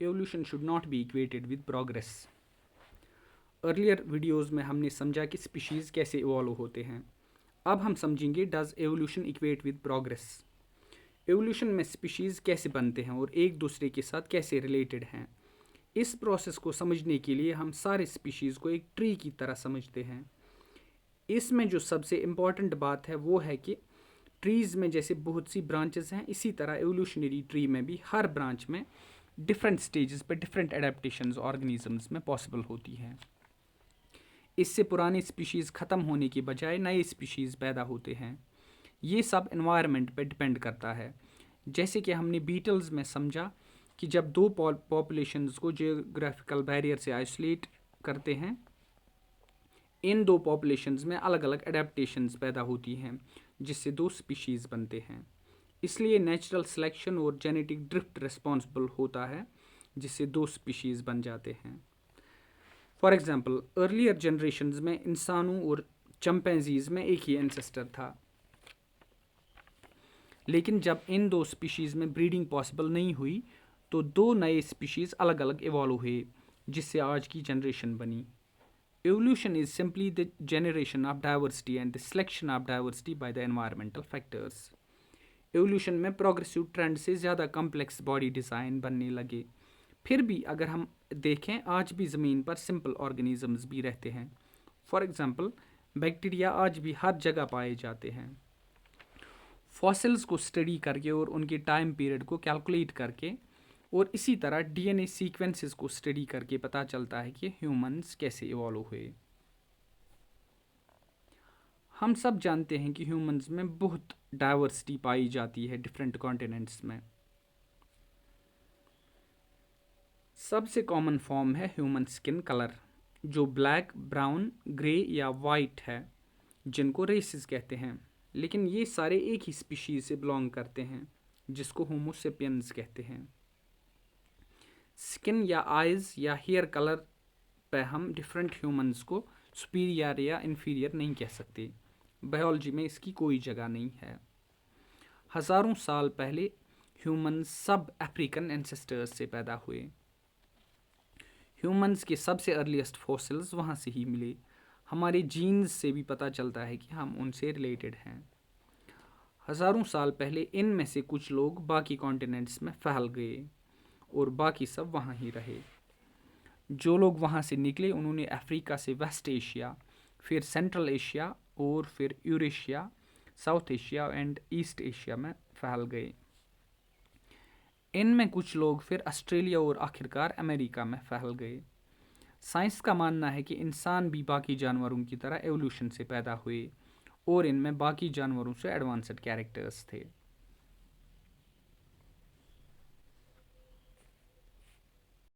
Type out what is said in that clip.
evolution should not be equated with progress. Earlier videos में हमने समझा कि स्पीशीज़ कैसे इवॉल्व होते हैं. अब हम समझेंगे does evolution equate with progress. Evolution में स्पीशीज़ कैसे बनते हैं और एक दूसरे के साथ कैसे रिलेटेड हैं. इस प्रोसेस को समझने के लिए हम सारे स्पीशीज़ को एक ट्री की तरह समझते हैं. इसमें जो सबसे इम्पॉर्टेंट बात है वो है कि ट्रीज़ में जैसे बहुत सी ब्रांचेस हैं, इसी तरह एवोल्यूशनरी ट्री में भी हर ब्रांच में डिफरेंट स्टेजेस पे डिफरेंट एडेप्टेशंस ऑर्गेनिजम्स में पॉसिबल होती हैं. इससे पुरानी स्पीशीज़ ख़त्म होने की बजाय नए स्पीशीज़ पैदा होते हैं. ये सब इन्वायरमेंट पे डिपेंड करता है. जैसे कि हमने बीटल्स में समझा कि जब दो पॉपुलेशंस को जियोग्राफिकल बैरियर से आइसोलेट करते हैं, इन दो पॉपुलेशंस में अलग अलग एडेप्टेशंस पैदा होती हैं जिससे दो स्पीशीज़ बनते हैं. इसलिए नेचुरल सिलेक्शन और जेनेटिक ड्रिफ्ट रिस्पॉन्सिबल होता है जिससे दो स्पीशीज़ बन जाते हैं. फॉर एग्जाम्पल अर्लियर जनरेशन्स में इंसानों और चंपैंजीज़ में एक ही एंसेस्टर था, लेकिन जब इन दो स्पीशीज़ में ब्रीडिंग पॉसिबल नहीं हुई तो दो नए स्पीशीज़ अलग अलग इवॉल्व हुए जिससे आज की जनरेशन बनी. Evolution is simply the generation of diversity and the selection of diversity by the environmental factors. Evolution में प्रोग्रेसिव ट्रेंड से ज़्यादा कम्प्लेक्स बॉडी डिज़ाइन बनने लगे. फिर भी अगर हम देखें, आज भी ज़मीन पर सिंपल ऑर्गेनिजम्स भी रहते हैं. फॉर एग्जांपल बैक्टीरिया आज भी हर जगह पाए जाते हैं. फॉसिल्स को स्टडी करके और उनके टाइम पीरियड को कैलकुलेट करके और इसी तरह डीएनए सीक्वेंसेस को स्टडी करके पता चलता है कि ह्यूमंस कैसे इवॉल्व हुए. हम सब जानते हैं कि ह्यूमंस में बहुत डाइवर्सिटी पाई जाती है डिफरेंट कॉन्टिनेंट्स में. सबसे कॉमन फॉर्म है ह्यूमन स्किन कलर, जो ब्लैक, ब्राउन, ग्रे या वाइट है, जिनको रेसेस कहते हैं. लेकिन ये सारे एक ही स्पीशीज से बिलोंग करते हैं जिसको होमो सेपियंस कहते हैं. स्किन या आइज़ या हेयर कलर पे हम डिफरेंट ह्यूमंस को सुपीरियर या इन्फीरियर नहीं कह सकते. बायोलॉजी में इसकी कोई जगह नहीं है. हज़ारों साल पहले ह्यूमंस सब अफ्रीकन एंसेस्टर्स से पैदा हुए. ह्यूमंस के सबसे अर्लीस्ट फॉसिल्स वहाँ से ही मिले. हमारे जीन्स से भी पता चलता है कि हम उनसे रिलेटेड हैं. हज़ारों साल पहले इनमें से कुछ लोग बाकी कॉन्टिनेंट्स में फैल गए और बाकी सब वहाँ ही रहे. जो लोग वहाँ से निकले उन्होंने अफ्रीका से वेस्ट एशिया, फिर सेंट्रल एशिया और फिर Eurasia, south Asia and east Asia में फैल गए. इनमें कुछ लोग फिर ऑस्ट्रेलिया और आखिरकार अमेरिका में फैल गए. साइंस का मानना है कि इंसान भी बाकी जानवरों की तरह एवोल्यूशन से पैदा हुए और इनमें बाकी जानवरों से एडवांस्ड कैरेक्टर्स थे.